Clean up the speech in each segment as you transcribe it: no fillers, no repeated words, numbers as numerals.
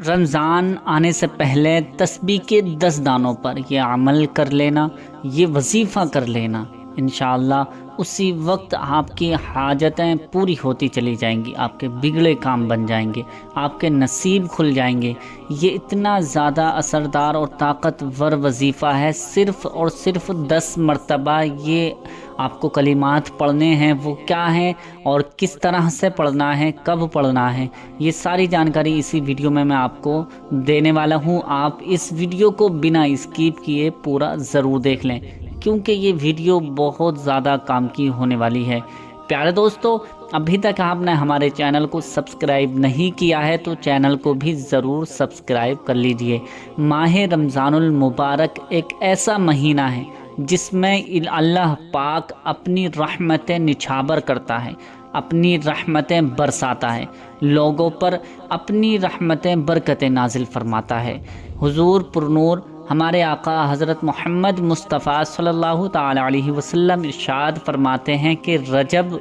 رمضان آنے سے پہلے تسبیح کے 10 دانوں پر یہ عمل کر لینا، یہ وظیفہ کر لینا، انشاءاللہ اسی وقت آپ کی حاجتیں پوری ہوتی چلی جائیں گی، آپ کے بگڑے کام بن جائیں گے، آپ کے نصیب کھل جائیں گے۔ یہ اتنا زیادہ اثردار اور طاقتور وظیفہ ہے، صرف اور صرف 10 مرتبہ یہ آپ کو کلمات پڑھنے ہیں۔ وہ کیا ہیں اور کس طرح سے پڑھنا ہے، کب پڑھنا ہے، یہ ساری جانکاری اسی ویڈیو میں آپ کو دینے والا ہوں۔ آپ اس ویڈیو کو بنا اسکپ کیے پورا ضرور دیکھ لیں، کیونکہ یہ ویڈیو بہت زیادہ کام کی ہونے والی ہے۔ پیارے دوستو، ابھی تک آپ نے ہمارے چینل کو سبسکرائب نہیں کیا ہے تو چینل کو بھی ضرور سبسکرائب کر لیجئے۔ ماہ رمضان المبارک ایک ایسا مہینہ ہے جس میں اللہ پاک اپنی رحمتیں نچھاور کرتا ہے، اپنی رحمتیں برساتا ہے، لوگوں پر اپنی رحمتیں برکتیں نازل فرماتا ہے۔ حضور پرنور ہمارے آقا حضرت محمد مصطفیٰ صلی اللہ تعالی علیہ وسلم ارشاد فرماتے ہیں کہ رجب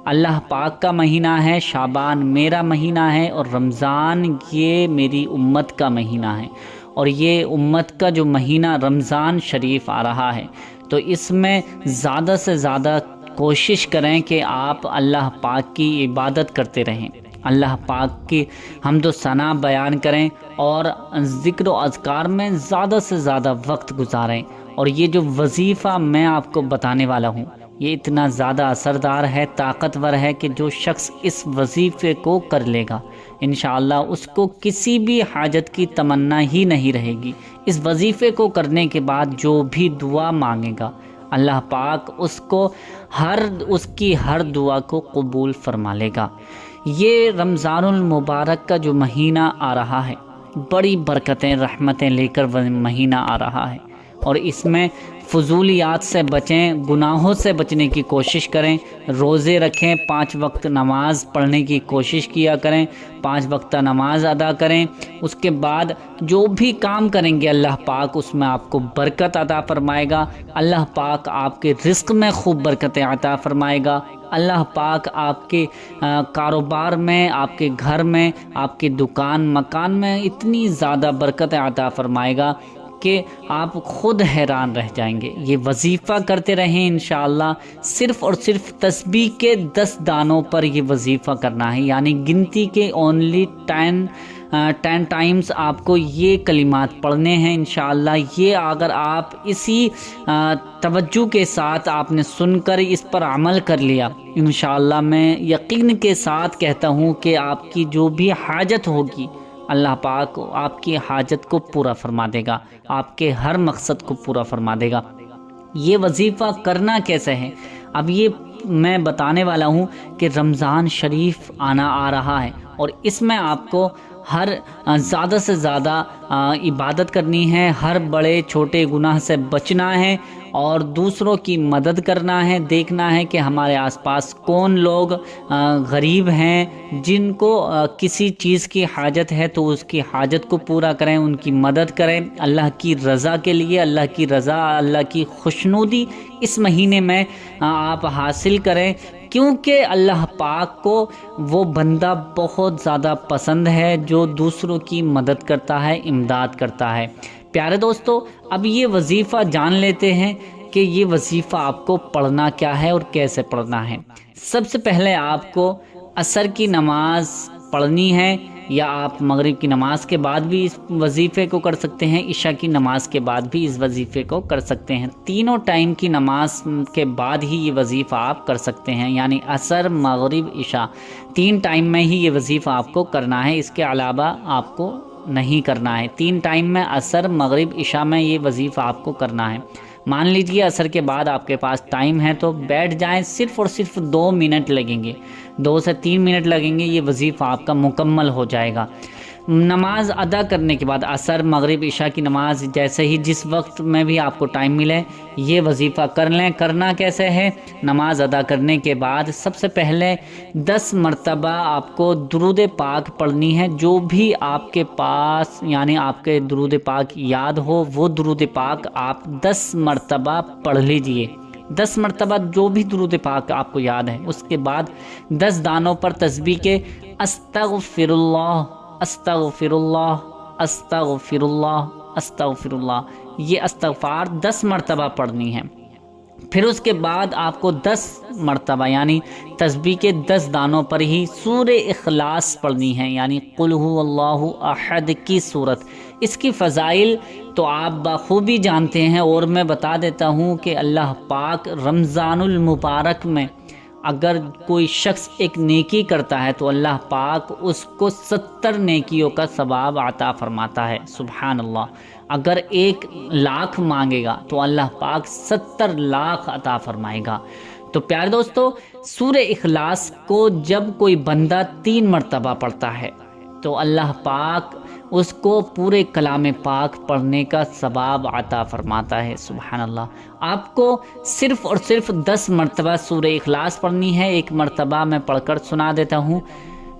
اللہ پاک کا مہینہ ہے، شعبان میرا مہینہ ہے، اور رمضان یہ میری امت کا مہینہ ہے۔ اور یہ امت کا جو مہینہ رمضان شریف آ رہا ہے، تو اس میں زیادہ سے زیادہ کوشش کریں کہ آپ اللہ پاک کی عبادت کرتے رہیں، اللہ پاک کی حمد و ثنا بیان کریں اور ذکر و اذکار میں زیادہ سے زیادہ وقت گزاریں۔ اور یہ جو وظیفہ میں آپ کو بتانے والا ہوں، یہ اتنا زیادہ اثردار ہے، طاقتور ہے کہ جو شخص اس وظیفے کو کر لے گا انشاءاللہ اس کو کسی بھی حاجت کی تمنا ہی نہیں رہے گی۔ اس وظیفے کو کرنے کے بعد جو بھی دعا مانگے گا اللہ پاک اس کی ہر دعا کو قبول فرما لے گا۔ یہ رمضان المبارک کا جو مہینہ آ رہا ہے، بڑی برکتیں رحمتیں لے کر وہ مہینہ آ رہا ہے، اور اس میں فضولیات سے بچیں، گناہوں سے بچنے کی کوشش کریں، روزے رکھیں، 5 وقت نماز پڑھنے کی کوشش کیا کریں، 5 وقت نماز ادا کریں۔ اس کے بعد جو بھی کام کریں گے اللہ پاک اس میں آپ کو برکت عطا فرمائے گا، اللہ پاک آپ کے رزق میں خوب برکتیں عطا فرمائے گا، اللہ پاک آپ کے کاروبار میں، آپ کے گھر میں، آپ کے دکان مکان میں اتنی زیادہ برکتیں عطا فرمائے گا کہ آپ خود حیران رہ جائیں گے۔ یہ وظیفہ کرتے رہیں انشاءاللہ، صرف اور صرف تسبیح کے 10 دانوں پر یہ وظیفہ کرنا ہے، یعنی گنتی کے اونلی 10 ٹائمز آپ کو یہ کلمات پڑھنے ہیں انشاءاللہ۔ یہ اگر آپ اسی توجہ کے ساتھ آپ نے سن کر اس پر عمل کر لیا انشاءاللہ، میں یقین کے ساتھ کہتا ہوں کہ آپ کی جو بھی حاجت ہوگی اللہ پاک آپ کی حاجت کو پورا فرما دے گا، آپ کے ہر مقصد کو پورا فرما دے گا۔ یہ وظیفہ کرنا کیسے ہے اب یہ میں بتانے والا ہوں کہ رمضان شریف آ رہا ہے، اور اس میں آپ کو زیادہ سے زیادہ عبادت کرنی ہے، ہر بڑے چھوٹے گناہ سے بچنا ہے، اور دوسروں کی مدد کرنا ہے، دیکھنا ہے کہ ہمارے آس پاس کون لوگ غریب ہیں، جن کو کسی چیز کی حاجت ہے تو اس کی حاجت کو پورا کریں، ان کی مدد کریں، اللہ کی رضا کے لیے، اللہ کی رضا، اللہ کی خوشنودی اس مہینے میں آپ حاصل کریں، کیونکہ اللہ پاک کو وہ بندہ بہت زیادہ پسند ہے جو دوسروں کی مدد کرتا ہے، امداد کرتا ہے۔ پیارے دوستو، اب یہ وظیفہ جان لیتے ہیں کہ یہ وظیفہ آپ کو پڑھنا کیا ہے اور کیسے پڑھنا ہے۔ سب سے پہلے آپ کو عصر کی نماز پڑھنی ہے، یا آپ مغرب کی نماز کے بعد بھی اس وظیفے کو کر سکتے ہیں، عشاء کی نماز کے بعد بھی اس وظیفے کو کر سکتے ہیں۔ تینوں ٹائم کی نماز کے بعد ہی یہ وظیفہ آپ کر سکتے ہیں، یعنی عصر، مغرب، عشاء، 3 ٹائم میں ہی یہ وظیفہ آپ کو کرنا ہے، اس کے علاوہ آپ کو نہیں کرنا ہے۔ 3 ٹائم میں عصر، مغرب، عشاء میں یہ وظیفہ آپ کو کرنا ہے۔ مان لیجئے عصر کے بعد آپ کے پاس ٹائم ہے تو بیٹھ جائیں، صرف اور صرف 2 منٹ لگیں گے، 2 سے 3 منٹ لگیں گے، یہ وظیفہ آپ کا مکمل ہو جائے گا۔ نماز ادا کرنے کے بعد عصر، مغرب، عشاء کی نماز جیسے ہی جس وقت میں بھی آپ کو ٹائم ملے یہ وظیفہ کر لیں۔ کرنا کیسے ہے؟ نماز ادا کرنے کے بعد سب سے پہلے 10 مرتبہ آپ کو درود پاک پڑھنی ہے، جو بھی آپ کے پاس یعنی آپ کے درود پاک یاد ہو وہ درود پاک آپ 10 مرتبہ پڑھ لیجئے۔ 10 مرتبہ جو بھی درود پاک آپ کو یاد ہے، اس کے بعد 10 دانوں پر تسبیح کے استغفر اللہ استغفرullah استغفرullah استغفرullah، یہ استغفار 10 مرتبہ پڑھنی ہے۔ پھر اس کے بعد آپ کو 10 مرتبہ یعنی تسبیح کے 10 دانوں پر ہی سورہ اخلاص پڑھنی ہے، یعنی قل هو اللہ احد کی صورت۔ اس کی فضائل تو آپ بخوبی جانتے ہیں، اور میں بتا دیتا ہوں کہ اللہ پاک رمضان المبارک میں اگر کوئی شخص ایک نیکی کرتا ہے تو اللہ پاک اس کو 70 نیکیوں کا ثواب عطا فرماتا ہے۔ سبحان اللہ، اگر 1 لاکھ مانگے گا تو اللہ پاک 70 لاکھ عطا فرمائے گا۔ تو پیارے دوستو، سورہ اخلاص کو جب کوئی بندہ 3 مرتبہ پڑھتا ہے تو اللہ پاک اس کو پورے کلام پاک پڑھنے کا ثواب عطا فرماتا ہے۔ سبحان اللہ، آپ کو صرف اور صرف 10 مرتبہ سورہ اخلاص پڑھنی ہے۔ ایک مرتبہ میں پڑھ کر سنا دیتا ہوں۔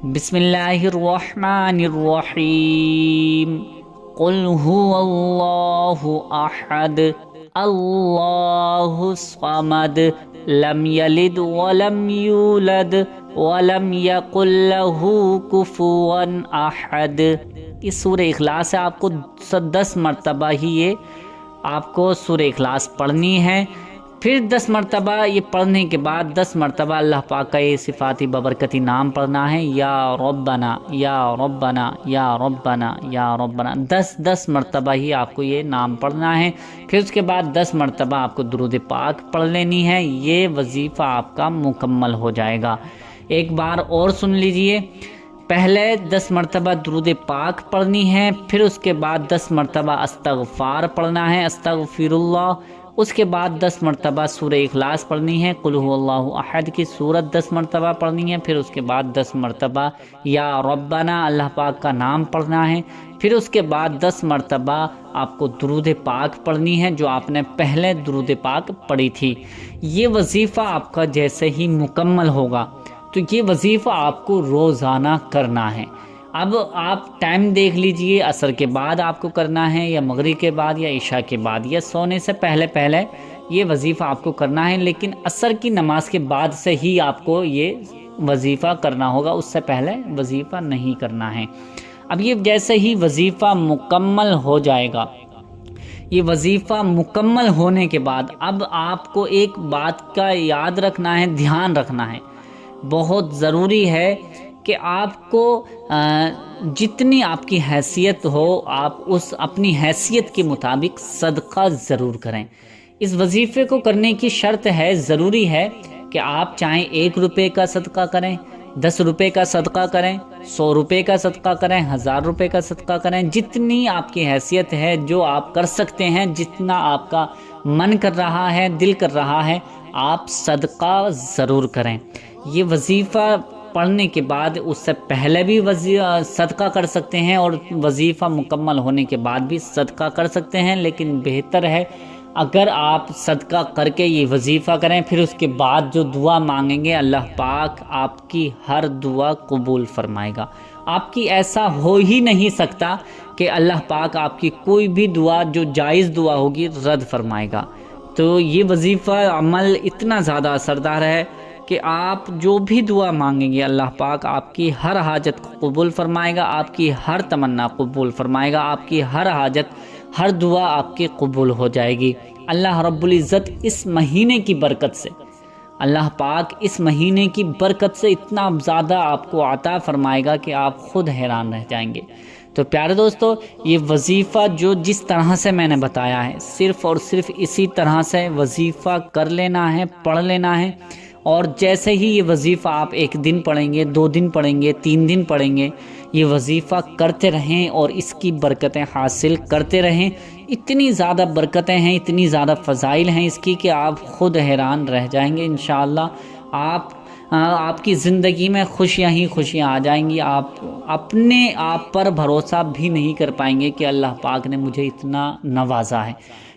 بسم اللہ الرحمن الرحیم، قل هو اللہ احد اللہ الصمد لم یلد ولم یولد ولم یکن لہ کفوا احد۔ اس سورہ اخلاص سے آپ کو 10 مرتبہ ہی یہ آپ کو سورہ اخلاص پڑھنی ہے۔ پھر 10 مرتبہ یہ پڑھنے کے بعد 10 مرتبہ اللہ پاک کا یہ صفاتی ببرکتی نام پڑھنا ہے، یا ربنا یا ربنا یا ربنا یا ربنا، 10 مرتبہ ہی آپ کو یہ نام پڑھنا ہے۔ پھر اس کے بعد 10 مرتبہ آپ کو درود پاک پڑھ لینی ہے۔ یہ وظیفہ آپ کا مکمل ہو جائے گا۔ ایک بار اور سن لیجئے، پہلے 10 مرتبہ درود پاک پڑھنی ہے، پھر اس کے بعد 10 مرتبہ استغفار پڑھنا ہے، استغفر اللہ۔ اس کے بعد 10 مرتبہ سورہ اخلاص پڑھنی ہے، قل هو اللہ احد کی سورت 10 مرتبہ پڑھنی ہے، پھر اس کے بعد 10 مرتبہ یا ربنا اللہ پاک کا نام پڑھنا ہے، پھر اس کے بعد 10 مرتبہ آپ کو درود پاک پڑھنی ہے جو آپ نے پہلے درود پاک پڑھی تھی۔ یہ وظیفہ آپ کا جیسے ہی مکمل ہوگا تو یہ وظیفہ آپ کو روزانہ کرنا ہے۔ اب آپ ٹائم دیکھ لیجئے، عصر کے بعد آپ کو کرنا ہے یا مغرب کے بعد یا عشاء کے بعد یا سونے سے پہلے یہ وظیفہ آپ کو کرنا ہے، لیکن عصر کی نماز کے بعد سے ہی آپ کو یہ وظیفہ کرنا ہوگا، اس سے پہلے وظیفہ نہیں کرنا ہے۔ اب یہ جیسے ہی وظیفہ مکمل ہو جائے گا، یہ وظیفہ مکمل ہونے کے بعد اب آپ کو ایک بات کا یاد رکھنا ہے، دھیان رکھنا ہے، بہت ضروری ہے کہ آپ کو جتنی آپ کی حیثیت ہو آپ اس اپنی حیثیت کے مطابق صدقہ ضرور کریں۔ اس وظیفے کو کرنے کی شرط ہے، ضروری ہے کہ آپ چاہیں 1 روپے کا صدقہ کریں، 10 روپے کا صدقہ کریں، 100 روپے کا صدقہ کریں، 1000 روپے کا صدقہ کریں، جتنی آپ کی حیثیت ہے، جو آپ کر سکتے ہیں، جتنا آپ کا من کر رہا ہے، دل کر رہا ہے، آپ صدقہ ضرور کریں۔ یہ وظیفہ پڑھنے کے بعد اس سے پہلے بھی صدقہ کر سکتے ہیں اور وظیفہ مکمل ہونے کے بعد بھی صدقہ کر سکتے ہیں، لیکن بہتر ہے اگر آپ صدقہ کر کے یہ وظیفہ کریں، پھر اس کے بعد جو دعا مانگیں گے اللہ پاک آپ کی ہر دعا قبول فرمائے گا۔ آپ کی ایسا ہو ہی نہیں سکتا کہ اللہ پاک آپ کی کوئی بھی دعا جو جائز دعا ہوگی رد فرمائے گا۔ تو یہ وظیفہ عمل اتنا زیادہ اثردار ہے کہ آپ جو بھی دعا مانگیں گے اللہ پاک آپ کی ہر حاجت کو قبول فرمائے گا، آپ کی ہر تمنا قبول فرمائے گا، آپ کی ہر حاجت، ہر دعا آپ کی قبول ہو جائے گی۔ اللہ رب العزت اس مہینے کی برکت سے، اللہ پاک اس مہینے کی برکت سے اتنا زیادہ آپ کو عطا فرمائے گا کہ آپ خود حیران رہ جائیں گے۔ تو پیارے دوستو، یہ وظیفہ جو جس طرح سے میں نے بتایا ہے، صرف اور صرف اسی طرح سے وظیفہ کر لینا ہے، پڑھ لینا ہے، اور جیسے ہی یہ وظیفہ آپ 1 دن پڑھیں گے، 2 دن پڑھیں گے، 3 دن پڑھیں گے، یہ وظیفہ کرتے رہیں اور اس کی برکتیں حاصل کرتے رہیں۔ اتنی زیادہ برکتیں ہیں، اتنی زیادہ فضائل ہیں اس کی کہ آپ خود حیران رہ جائیں گے۔ انشاءاللہ آپ کی زندگی میں خوشیاں ہی خوشیاں آ جائیں گی۔ آپ اپنے آپ پر بھروسہ بھی نہیں کر پائیں گے کہ اللہ پاک نے مجھے اتنا نوازا ہے۔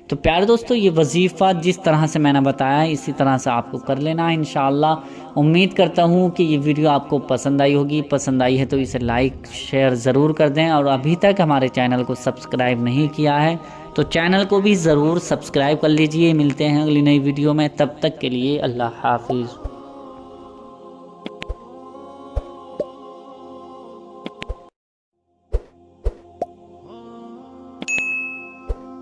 تو پیارے دوستو، یہ وظیفہ جس طرح سے میں نے بتایا ہے اسی طرح سے آپ کو کر لینا ہے انشاءاللہ۔ امید کرتا ہوں کہ یہ ویڈیو آپ کو پسند آئی ہوگی، پسند آئی ہے تو اسے لائک شیئر ضرور کر دیں، اور ابھی تک ہمارے چینل کو سبسکرائب نہیں کیا ہے تو چینل کو بھی ضرور سبسکرائب کر لیجئے۔ ملتے ہیں اگلی نئی ویڈیو میں، تب تک کے لیے اللہ حافظ۔